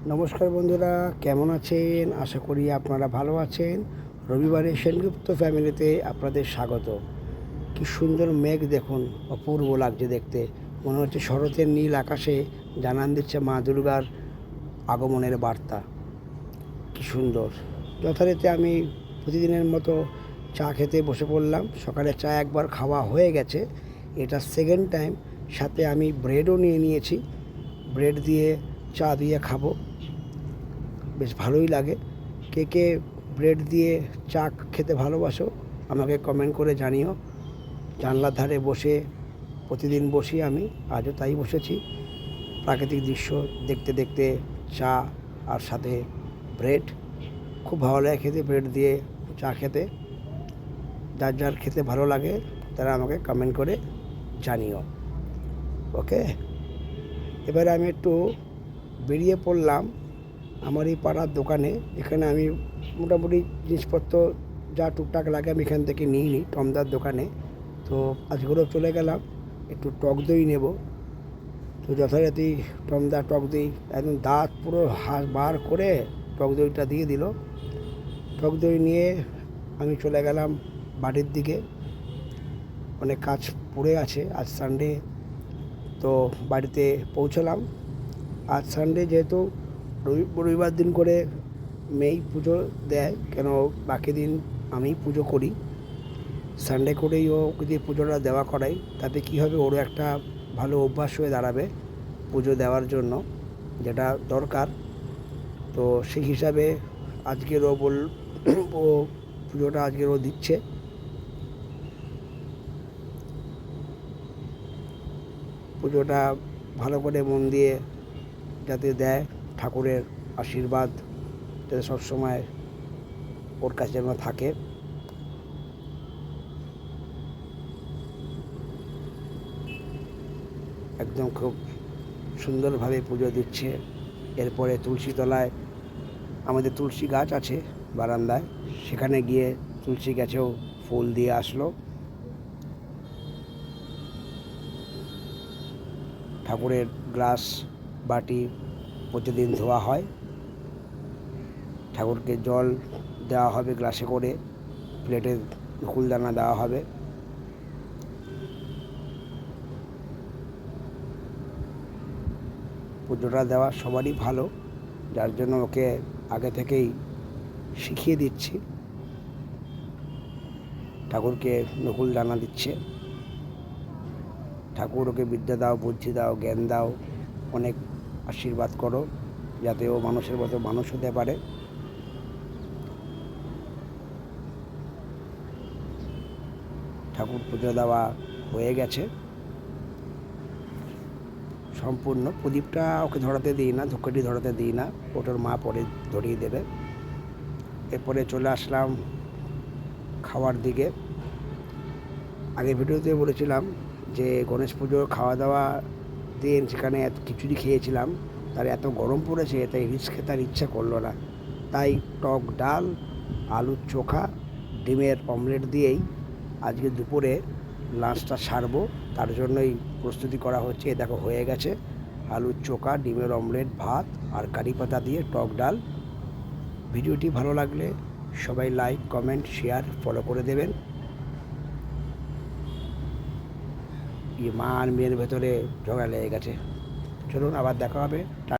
নমস্কার বন্ধুরা, কেমন আছেন? আশা করি আপনারা ভালো আছেন। রবিবারে সেনগুপ্ত ফ্যামিলিতে আপনাদের স্বাগত। কি সুন্দর মেঘ দেখুন, অপূর্ব লাগছে দেখতে। মনে হচ্ছে শরতের নীল আকাশে জানান দিচ্ছে মা দুর্গার আগমনের বার্তা। কি সুন্দর! যথারীতি আমি প্রতিদিনের মতো চা খেতে বসে পড়লাম। সকালে চা একবার খাওয়া হয়ে গেছে, এটা সেকেন্ড টাইম। সাথে আমি ব্রেডও নিয়ে নিয়েছি। ব্রেড দিয়ে চা দিয়ে খাবো, বেশ ভালোই লাগে। কে কে ব্রেড দিয়ে চা খেতে ভালোবাসো আমাকে কমেন্ট করে জানিও। জানলার ধারে বসে প্রতিদিন বসি আমি, আজও তাই বসেছি। প্রাকৃতিক দৃশ্য দেখতে দেখতে চা আর সাথে ব্রেড, খুব ভালো লাগে খেতে ব্রেড দিয়ে চা খেতে। যার যার খেতে ভালো লাগে তারা আমাকে কমেন্ট করে জানিও। ওকে, এবারে আমি একটু বেরিয়ে পড়লাম আমার এই পাড়ার দোকানে। এখানে আমি মোটামুটি জিনিসপত্র যা টুকটাক লাগে আমি এখান থেকে নিই টমদার দোকানে। তো আজকেও চলে গেলাম, একটু টক দই নেব। তো যথারীতি টমদা টক দই একদম দাঁত পুরো বার করে টক দইটা দিয়ে দিল। টক দই নিয়ে আমি চলে গেলাম বাড়ির দিকে। অনেক কাজ পড়ে আছে, আজ সানডে, তো বাড়িতে পৌঁছলাম। আজ সানডে যেহেতু রবিবার দিন করে মেয়েই পুজো দেয়, কেন বাকি দিন আমি পুজো করি। সানডে করেই ও দিয়ে পুজোটা দেওয়া করাই, তাতে কী হবে, ওরও একটা ভালো অভ্যাস হয়ে দাঁড়াবে পুজো দেওয়ার জন্য, যেটা দরকার। তো সেই হিসাবে আজকের ও পুজোটা আজকের ও দিচ্ছে। পুজোটা ভালো করে মন দিয়ে যাতে দেয়, ঠাকুরের আশীর্বাদ যাতে সবসময় ওর কাছে যেন থাকে। একদম খুব সুন্দরভাবে পুজো দিচ্ছে। এরপরে তুলসী তলায় আমাদের তুলসী গাছ আছে বারান্দায়, সেখানে গিয়ে তুলসী গাছেও ফুল দিয়ে আসলো। ঠাকুরের গ্লাস বাটি প্রতিদিন ধোয়া হয়। ঠাকুরকে জল দেওয়া হবে গ্লাসে করে, প্লেটে ফুলদানা দেওয়া হবে। পুজোটা দেওয়া সবারই ভালো, যার জন্য ওকে আগে থেকেই শিখিয়ে দিচ্ছি। ঠাকুরকে নকুল দানা দিচ্ছে। ঠাকুর ওকে বিদ্যা দাও, বুদ্ধি দাও, জ্ঞান দাও, অনেক আশীর্বাদ করো, যাতে ও মানুষের মতো মানুষ হতে পারে। ঠাকুর পুজো দেওয়া হয়ে গেছে সম্পূর্ণ। প্রদীপটা ওকে ধরাতে দিই না, ধূপকাঠি ধরাতে দিই না, ওটার মা পরে ধরিয়ে দেবে। এরপরে চলে আসলাম খাওয়ার দিকে। আগে ভিডিওতে বলেছিলাম যে গণেশ পুজোর খাওয়া দাওয়া দিন সেখানে এত খিচুড়ি খেয়েছিলাম, তার এত গরম পড়েছে তাই রিচ খেতে আর ইচ্ছা করলো না। তাই টক ডাল, আলুর চোখা, ডিমের অমলেট দিয়েই আজকে দুপুরে লাঞ্চটা সারবো, তার জন্যই প্রস্তুতি করা হচ্ছে। দেখো হয়ে গেছে আলুর চোখা, ডিমের অমলেট, ভাত আর কারি পাতা দিয়ে টক ডাল। ভিডিওটি ভালো লাগলে সবাই লাইক, কমেন্ট, শেয়ার, ফলো করে দেবেন। মা আর মেয়ের ভেতরে ঝগড়া লেগে গেছে। চলুন আবার দেখা হবে।